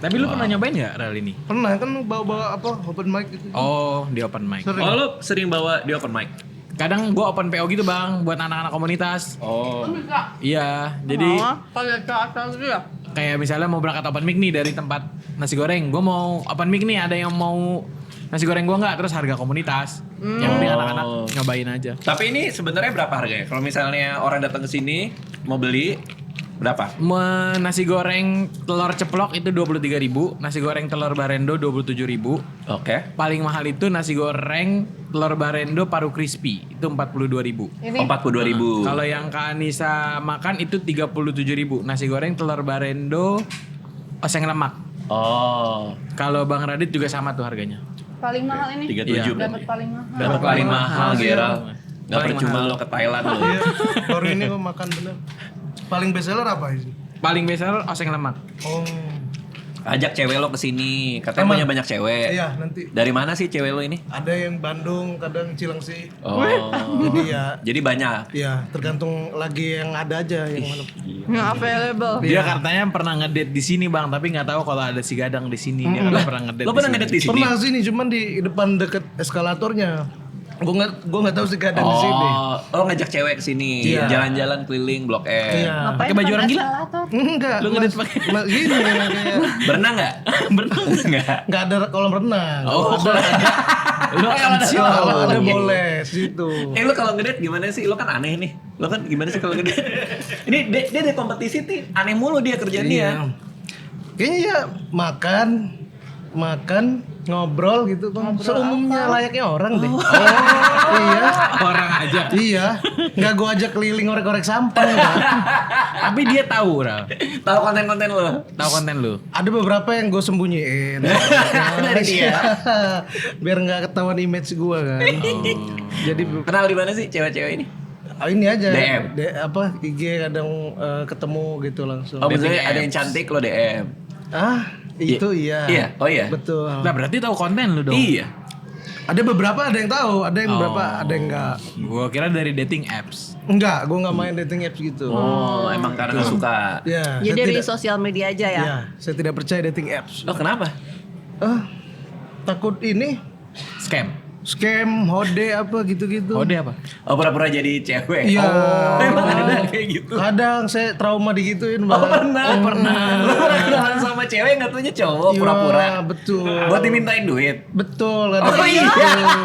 Tapi lu pernah nyobain nggak Rel ini? Pernah kan bawa-bawa apa open mic gitu. Oh di open mic. Sering. Oh, lo sering bawa di open mic? Kadang gua open PO gitu bang buat anak-anak komunitas. Oh. Iya. Jadi Kalau asal itu ya? kayak misalnya mau berangkat open mic nih dari tempat nasi goreng. Gua mau open mic nih, ada yang mau nasi goreng gua nggak? Terus harga komunitas. Yang penting anak-anak nyobain aja. Tapi ini sebenarnya berapa harganya? Kalau misalnya orang datang ke sini mau beli berapa? Nasi goreng telur ceplok itu 23.000, nasi goreng telur barendo 27.000. Oke. Paling mahal itu nasi goreng telur barendo paru crispy itu 42.000. Ini. 42.000. Kalau yang Kak Anissa makan itu 37.000. Nasi goreng telur barendo oseng lemak. Oh. Kalau Bang Radit juga sama tuh harganya. Paling mahal ini. 37 Iya. berarti. Dapat paling mahal. Dapat paling mahal, Geral. Gak Paling percuma mahal. lo ke Thailand lo. Iya. Baru ini gua makan bener. Paling best seller apa ini? Paling besar oseng lemak. Oh. Ajak cewek lo ke sini. Katanya Emang? punya banyak cewek. Iya, nanti Dari mana sih cewek lo ini? ada yang Bandung, kadang Cilengsi. Oh. Jadi ya Jadi banyak. ya tergantung lagi yang ada aja yang mana. Yang available. Dia katanya pernah ngedate di sini Bang, tapi nggak tahu kalau ada si Gadang di sini. Dia kan pernah ngedate. Lo pernah ngedate di sini? Pernah sini cuman di depan deket eskalatornya. Gua nggak tahu sih kadang di sini. Oh, ngajak cewek ke sini. Iya. Jalan-jalan keliling Blok M. Iya. Pakai baju orang gila? Enggak. Lu ngedate pakai? Gini kayak Berenang nggak? Berenang nggak? nggak ada kolam renang. Oh, Lu akan sial. Kalau ada boleh situ. Lo kalau ngedate gimana sih? Lo kan aneh nih. Lo kan gimana sih kalau ngedate? Ini dia di kompetisi nih aneh mulu dia kerjaan dia. Iya. Kayaknya ya makan, ngobrol gitu bang. Seumumnya layaknya orang deh. Oh, iya. Orang aja. Iya. Nggak gue ajak keliling ngorek-ngorek sampah. Kan? Tapi dia tahu, Ra. Tahu konten-konten lo? Tahu konten lu. Ada beberapa yang gue sembunyiin. Dari dia. Biar nggak ketahuan image gue kan. Jadi Kenal di mana sih cewek-cewek ini? ini aja. DM? Apa IG kadang ketemu gitu langsung. Oh, maksudnya Dating ada yang apps. cantik lo DM. Ah, itu iya. Iya? Oh iya? Betul. Nah, berarti tahu konten lu dong. Iya. Ada beberapa ada yang tahu, ada yang beberapa ada yang enggak. Gua kira dari dating apps. Enggak, gue nggak main dating apps gitu. Oh, emang karena suka. Ya, Jadi saya dari tidak, sosial media aja ya. ya, saya tidak percaya dating apps. Oh, kenapa? Takut ini Scam. scam, hode apa gitu-gitu. Kode apa? Oh, pura-pura jadi cewek. Iya. Oh, emang ada kayak gitu. Kadang saya trauma digituin. Oh, pernah. Lo pernah kenalan sama cewek nggak taunya cowok, Iya, pura-pura. betul. Buat dimintain duit. Betul. Kadang Oh, iya. gitu.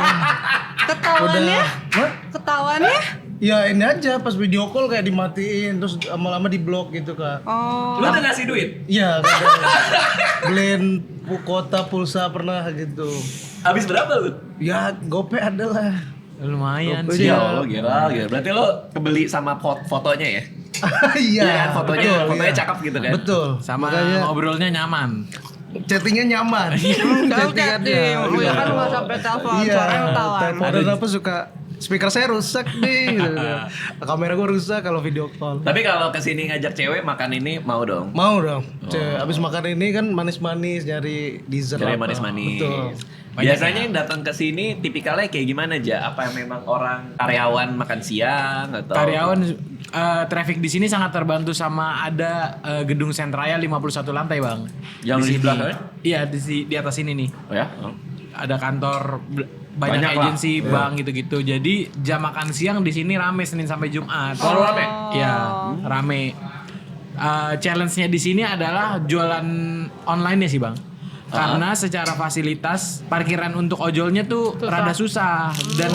Ketahuannya? Hah? Ketahuannya? Ya ini aja pas video call kayak dimatiin terus lama-lama di blok gitu Kak. Oh. Lo udah ngasih duit? Iya, kadang beliin kuota pulsa pernah gitu. Habis berapa lu? Ya gope adalah. Lumayan Oh, sih. iya. Ya Allah, gila. Berarti lo kebeli sama fotonya ya? Iya. Iya kan, fotonya betul, iya. cakep gitu kan? Betul. Sama Makanya ngobrolnya nyaman. chattingnya nyaman. Kalau Chattingannya, chatting, oh ya iya. kan nggak sampai telepon, Iya, suaranya ketahuan. teleponan apa suka speaker saya rusak nih. Gitu. Kamera gue rusak kalau video call. Tapi kalau kesini ngajak cewek makan ini mau dong? Mau dong. Abis makan ini kan manis-manis nyari dessert. Cewek apa. manis-manis. Betul. Biasanya yang datang ke sini tipikalnya kayak gimana aja? Apa memang orang karyawan makan siang atau Karyawan traffic di sini sangat terbantu sama ada gedung Sentraya 51 lantai, Bang. Yang di sini. belakang? Iya, di atas ini nih. Oh ya? Oh. Ada kantor banyak Banyak lah. agensi, bank gitu-gitu. Jadi jam makan siang di sini rame Senin sampai Jumat. Selalu rame? Iya, rame. Challenge-nya di sini adalah jualan online ya sih, Bang. Karena secara fasilitas parkiran untuk ojolnya tuh rada susah dan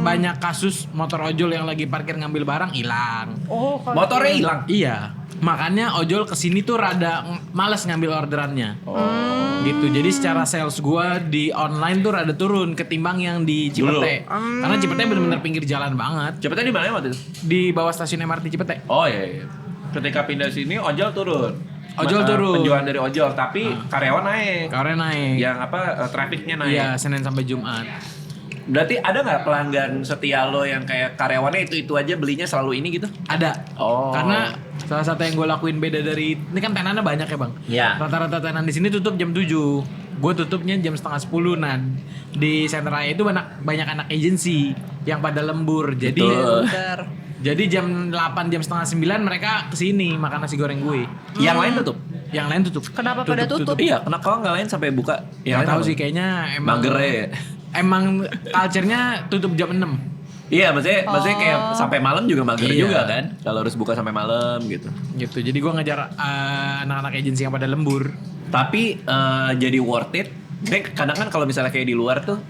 banyak kasus motor ojol yang lagi parkir ngambil barang hilang. Oh, kalau Motornya hilang. Iya, makanya ojol kesini tuh rada males ngambil orderannya. Gitu. Jadi secara sales gua di online tuh rada turun ketimbang yang di Cipete. Karena Cipete bener-bener pinggir jalan banget. Cepetnya di mana waktu itu? Di bawah stasiun MRT Cipete. Oh iya. Ketika pindah sini ojol turun. Ojol turun. Penjualan dari ojol, tapi karyawan naik. Karena naik. Yang apa trafficnya naik. Iya, Senin sampai Jumat. Berarti ada nggak pelanggan setia lo yang kayak karyawannya itu aja belinya selalu ini gitu? Ada. Oh. Karena salah satu yang gue lakuin beda dari ini kan tenannya banyak ya, Bang. Iya. Rata-rata tenan di sini tutup jam 7. Gue tutupnya jam setengah 10. Nah, di Center Raya itu banyak anak agensi yang pada lembur. Jadi Betul. Bentar. Jadi jam 8 jam setengah 9 mereka kesini makan nasi goreng gue. Yang lain tutup? Yang lain tutup. Kenapa pada tutup? Iya, kenapa nggak lain sampai buka? Ya Yang tahu lain sih apa? kayaknya emang Mager ya. Emang culture-nya tutup jam 6. Iya, maksudnya kayak sampai malam juga mager Iya. juga kan? Kalau harus buka sampai malam gitu. Gitu. Jadi gue ngejar anak-anak agensi yang pada lembur. Tapi jadi worth it. Kadang kan kalau misalnya kayak di luar tuh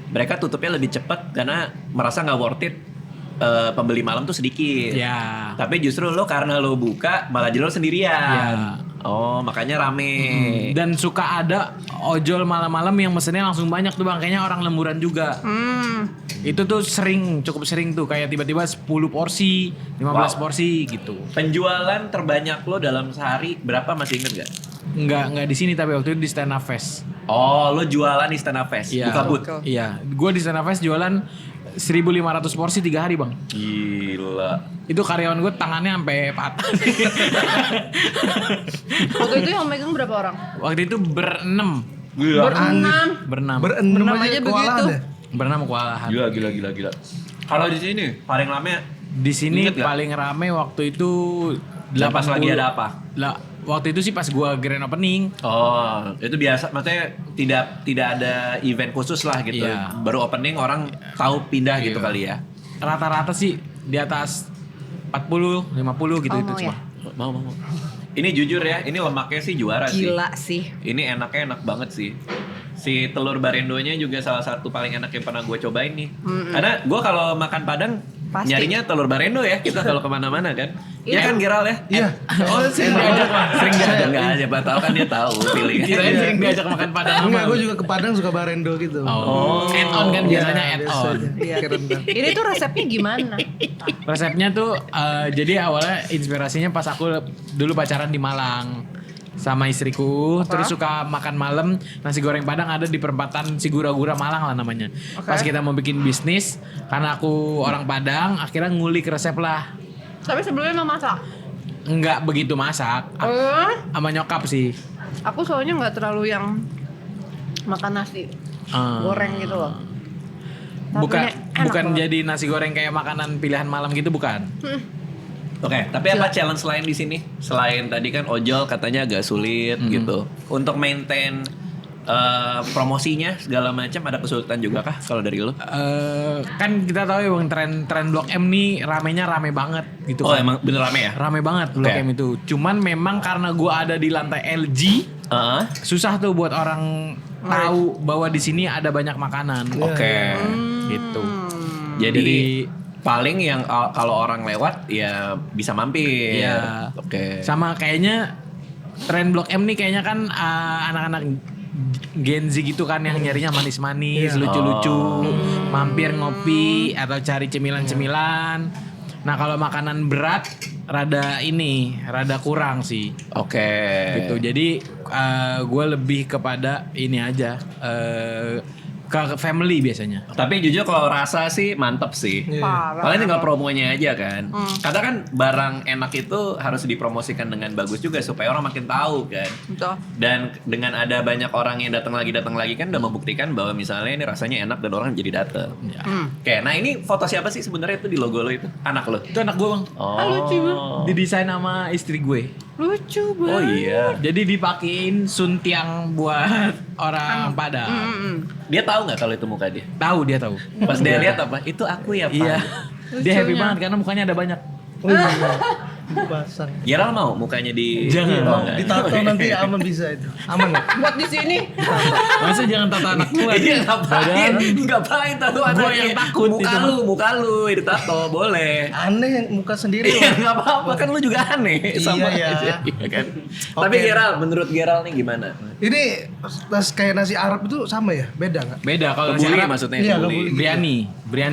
mereka tutupnya lebih cepat karena merasa nggak worth it. Pembeli malam tuh sedikit. Ya. Tapi justru lo karena lo buka malah jadi lo sendirian. Ya. Oh, makanya rame. Dan suka ada ojol malam-malam yang mesennya langsung banyak tuh, Bang. Kayaknya orang lemburan juga. Itu tuh cukup sering tuh. Kayak tiba-tiba 10 porsi, 15 Wow. porsi gitu. Penjualan terbanyak lo dalam sehari berapa, masih inget gak? Enggak di sini tapi waktu itu di Stand Up Fest. Oh, lo jualan di Stand Up Fest, Iya. buka booth. Iya, gue di Stand Up Fest jualan 1.500 porsi 3 hari, Bang. Gila. Itu karyawan gue tangannya sampai patah. Waktu itu yang megang berapa orang? Waktu itu berenam. Gila. Berenam. Berenam. Berenam Berenam aja aja kewalahan begitu. ya? Berenam kewalahan. Gila. Kalau di sini paling lama Di sini Ingat gak? paling rame waktu itu dan pas lagi ada apa? Lah, waktu itu sih pas gua grand opening. Oh, itu biasa. Maksudnya tidak ada event khusus lah gitu. Iya. Baru opening orang tahu pindah gitu Iya. kali ya. Rata-rata sih di atas 40, 50 gitu Oh, itu mau semua. Mau. Ini jujur ya, ini lemaknya sih juara sih. Gila sih. Ini enaknya enak banget sih. Si telur barendonya juga salah satu paling enak yang pernah gue cobain nih. Karena gue kalau makan Padang Pasti. Nyarinya telur barendo ya kita kalau kemana-mana kan. Ya Iya. kan Geral ya? Iya. Oh, sering diajak Bang. Sering diajak. Enggak siapa tahu kan dia tahu feeling. Kirain sering diajak makan Padang. Enggak, sama gue lu. juga ke Padang suka barendo gitu. Oh, add on kan biasanya add on. Iya. Keren banget. Ini tuh resepnya gimana? Resepnya tuh jadi awalnya inspirasinya pas aku dulu pacaran di Malang sama istriku, terus suka makan malam nasi goreng Padang ada di perempatan Sigura-gura Malang lah namanya. Pas kita mau bikin bisnis, karena aku orang Padang, akhirnya ngulik resep lah. Tapi sebelumnya emang masak. Nggak begitu masak, sama nyokap sih. Aku soalnya nggak terlalu yang makan nasi goreng gitu loh. Bukan Tapinya enak bukan banget. jadi nasi goreng kayak makanan pilihan malam gitu bukan. Oke, tapi apa challenge lain di sini? Selain tadi kan ojol katanya agak sulit gitu. Untuk maintain promosinya segala macam ada kesulitan juga kah kalau dari lo? Kan kita tahu ya bang tren Blok M nih ramenya rame banget gitu Oh kan. emang bener rame ya? Rame banget Blok Oke. M itu. Cuman memang karena gua ada di lantai LG, Heeh. susah tuh buat orang tahu bahwa di sini ada banyak makanan. Oke. Gitu. Jadi paling yang kalau orang lewat ya bisa mampir. Iya. Oke. Sama kayaknya tren Blok M nih kayaknya kan anak-anak Gen Z gitu kan yang nyarinya manis-manis, lucu-lucu, mampir ngopi atau cari cemilan-cemilan. Nah kalau makanan berat rada kurang sih. Oke. Gitu. Jadi gue lebih kepada ini aja ke family biasanya. Tapi jujur kalau rasa sih mantep sih. Parah. Paling tinggal promonya aja kan. Karena kan barang enak itu harus dipromosikan dengan bagus juga supaya orang makin tahu kan. Betul. Dan dengan ada banyak orang yang datang lagi kan udah membuktikan bahwa misalnya ini rasanya enak dan orang jadi datang. Ya. Oke, nah ini foto siapa sih sebenarnya itu di logo lo itu? Anak lo? Itu anak gue bang. Oh. lucu banget. Didesain sama istri gue. Lucu banget. Oh iya. Jadi dipakein suntiang buat orang Padang. Dia tahu nggak kalau itu muka dia? Tahu dia tahu. Pas dia lihat apa? Itu aku ya, Pak. Iya. Dia happy Lucunya. banget karena mukanya ada banyak. Oh iya. Pasang. Geral mau mukanya di Jangan. Oh, enggak. Ditato nanti aman bisa itu. Aman ya? Buat di sini. Masa jangan tato anak gua. Iya ngapain? Ngapain tato Gua anaknya? yang takut muka itu. muka lu ditato boleh. Aneh yang muka sendiri. Iya loh. nggak apa-apa kan lu juga aneh sama Iya, ya. aja, iya kan. Oke. Tapi Geral, menurut Geral nih gimana? Ini kayak nasi Arab itu sama ya? Beda nggak? Beda kalau nasi Kebuli Arab. maksudnya Iya, kebuli. kebuli. Biryani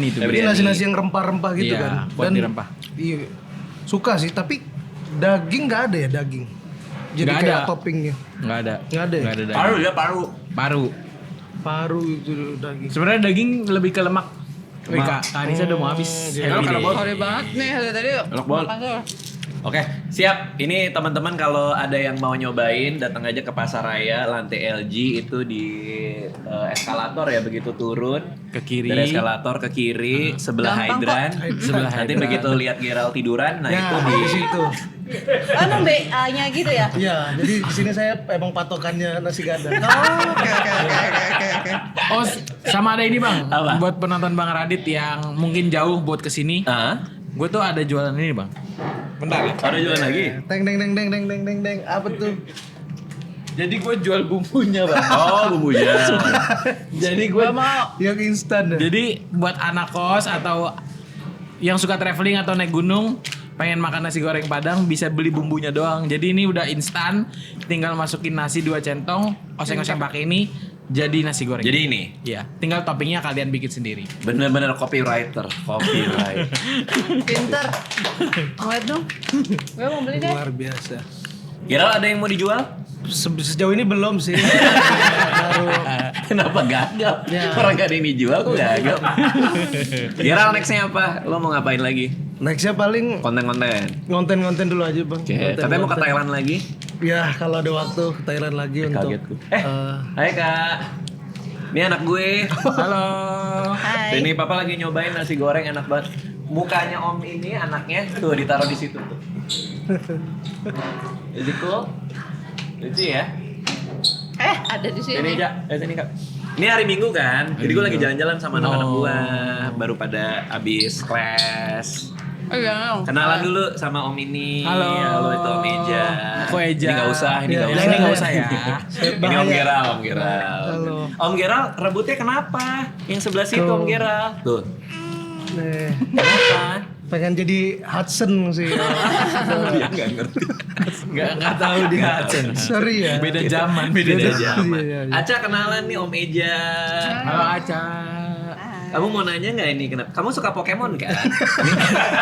itu. Biryani. Ini nasi-nasi yang rempah-rempah gitu Iya, kan. buat dirempah. Iya. Suka sih, tapi daging nggak ada ya daging. Jadi Nggak kayak ada. toppingnya. Nggak ada. Nggak ada ya? Nggak ada daging. Paru ya paru. Paru. Paru itu daging. Sebenarnya daging lebih ke lemak. Wika, Anissa udah mau habis. jadi Happy karena day. Sorry banget nih dari tadi. Enak banget. Makasih. Oke, siap. Ini teman-teman kalau ada yang mau nyobain datang aja ke Pasar Raya lantai LG itu di eskalator ya begitu turun Ke kiri. Dari eskalator ke kiri sebelah Gampang hydran. Sebelah Nanti hydran. begitu lihat Geral tiduran, nah Ya, itu di situ. Emang BA-nya gitu ya? Iya, jadi di sini saya emang patokannya nasi gadang. Oh, oke. Oh, sama ada ini bang. Apa? Buat penonton Bang Radit yang mungkin jauh buat kesini. Ah, Gue tuh ada jualan ini bang. Bentar ya. ada jualan lagi. Teng teng teng teng teng teng teng teng. Apa tuh? Jadi gue jual bumbunya bang. Oh, bumbunya. Jadi gue mau. Yang instan ya? Jadi buat anak kos atau yang suka traveling atau naik gunung pengen makan nasi goreng Padang bisa beli bumbunya doang. Jadi ini udah instan, tinggal masukin nasi 2 centong, oseng-oseng pakai ini jadi nasi goreng. Jadi ini ya, tinggal toppingnya kalian bikin sendiri. bener-bener copywriter. Pinter. Mau lihat dong? Gue mau beli deh. Luar biasa. Geral ada yang mau dijual? Sejauh ini belum sih. Baru Kenapa gagap? Ya. Orang gak ada yang dijual kok gagap? Geral nextnya apa? Lo mau ngapain lagi? nextnya paling Konten-konten. ngonten-ngonten dulu aja bang. Oke, Ngonten- katanya mau ke ngonten. Thailand lagi? Ya kalau ada waktu ke Thailand lagi untuk. Kaget gue. Hai kak. Ini anak gue. Halo. Hai. Ini papa lagi nyobain nasi goreng enak banget. Mukanya om ini anaknya tuh ditaruh di situ tuh. Jadi cool. Lucu ya. Ada di sini. Ini kak, sini kak. Ini hari Minggu kan, jadi gue lagi jalan-jalan sama anak-anak gue, baru pada abis kelas. Oh iya. Kenalan dulu sama Om ini. Halo. Itu Om Eja. Aku Eja. Ini nggak usah, ini Iya, nggak iya, usah. Ini nggak usah ya. Ini Om Geral, Om Geral. Halo. Om Geral rebutnya kenapa? Yang sebelah situ Tuh. Om Geral. Tuh. Kenapa? Pengen jadi Hudson sih. Dia nggak ngerti. Nggak tahu di Hudson. Sorry ya. Beda zaman, Beda beda zaman. Iya. Aca kenalan nih Om Eja. Halo Aca. Kamu mau nanya nggak ini kenapa? Kamu suka Pokemon kan?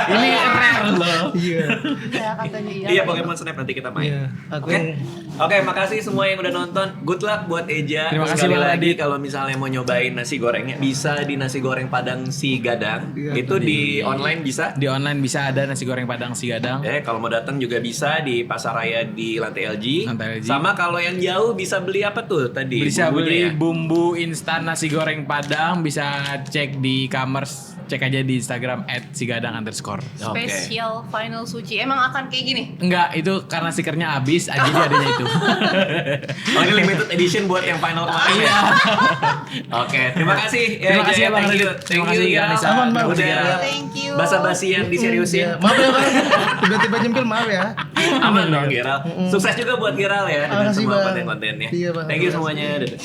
Ini rare loh. Iya. Saya katanya iya. Iya Pokemon Snap nanti kita main. Iya, aku Oke, yang- Oke, makasih semua yang udah nonton. Good luck buat Eja. Terima kasih, Sekali Bang lagi Radit. kalau misalnya mau nyobain nasi gorengnya bisa di nasi goreng Padang Si Gadang. Iya, Itu di online bisa. Di online bisa ada nasi goreng Padang Si Gadang. Kalau mau datang juga bisa di Pasaraya di lantai LG. Lantai LG. Sama kalau yang jauh bisa beli apa tuh tadi? Bisa Bumbunya beli ya? bumbu instan nasi goreng Padang, bisa cek di Kamers, cek aja di Instagram @sigadang_. Oke. Spesial final suci. Emang akan kayak gini? Enggak, itu karena stikernya habis, jadi adanya itu. Oh ini limited edition buat yang final kemarin ya? Oke, terima kasih. Terima kasih ya, Bang thank you. Radit. Thank Terima you kasih, ya. Anissa. Aman, Bang. Udah Thank you. basa-basian diseriusin. Iya. Maaf ya Bang. Tiba-tiba nyempil maaf ya. Aman dong Giral. Sukses juga buat Giral ya dengan Makasih, semua Bang. konten-kontennya. Iya, Bang. Thank you semuanya. Dadah.